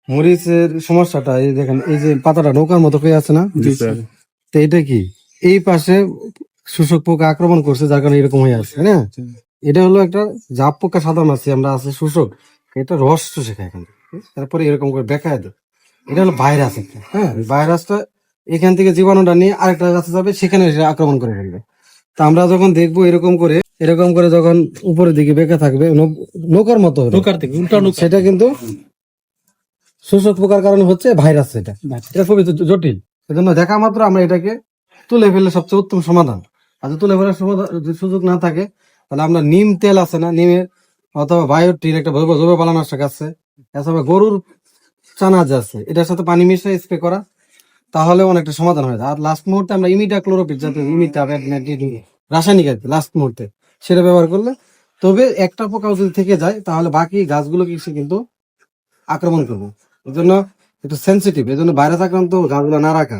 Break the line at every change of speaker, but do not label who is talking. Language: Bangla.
মরিচের সমস্যাটা এই দেখেন, এই যে পাতাটা নৌকার মতো হয়ে আছে না, তো এটা কি এই পাশে শোষক পোকা আক্রমণ করছে, যার কারণে এরকম হয়ে আছে, হ্যাঁ। এটা হলো একটা জাপ পোকা, সাধারণ আছে আমরা আছে শোষক, এটা রস চুষে খায় এখান থেকে, তারপরে এরকম করে দেখায় দেয়। এটা হলো ভাইরাস একটা, হ্যাঁ। ভাইরাসটা এখান থেকে জীবাণুটা নিয়ে আরেকটা গাছে যাবে, সেখানে এসে আক্রমণ করে ফেলবে। তা আমরা যখন দেখবো এরকম করে যখন উপরের দিকে বেঁকে থাকবে নৌকার মতো হবে,
নৌকার থেকে উল্টা নৌকা।
সেটা কিন্তু শোষক পোকার কারণে হচ্ছে ভাইরাস। এটা খুবই জটিল। সেজন্য দেখা মাত্র আমরা এটাকে তুলে ফেললে সবচেয়ে উত্তম সমাধান। আর যদি তুলে ফেলার যদি সুযোগ না থাকে, তাহলে আমরা নিম তেল আছে না, নিমের অথবা বায়োটিন একটা জৈব পালানাশক আছে, এছাড়া গরুর চানাজ আছে, এটার সাথে পানি মিশিয়ে স্প্রে করা, তাহলে অনেকটা সমাধান হয়ে যায়। আর লাস্ট মুহূর্তে আমরা ইমিডা ক্লোরোপিড, যাতে ইমিটা রাসায়নিক আর কি, লাস্ট মুহূর্তে সেটা ব্যবহার করলে, তবে একটা পোকাও যদি থেকে যায় তাহলে বাকি গাছগুলোকে সে কিন্তু আক্রমণ করবে। এই জন্য একটু সেন্সিটিভ, এই জন্য ভাইরাস আক্রান্ত গাছগুলো না রাখা।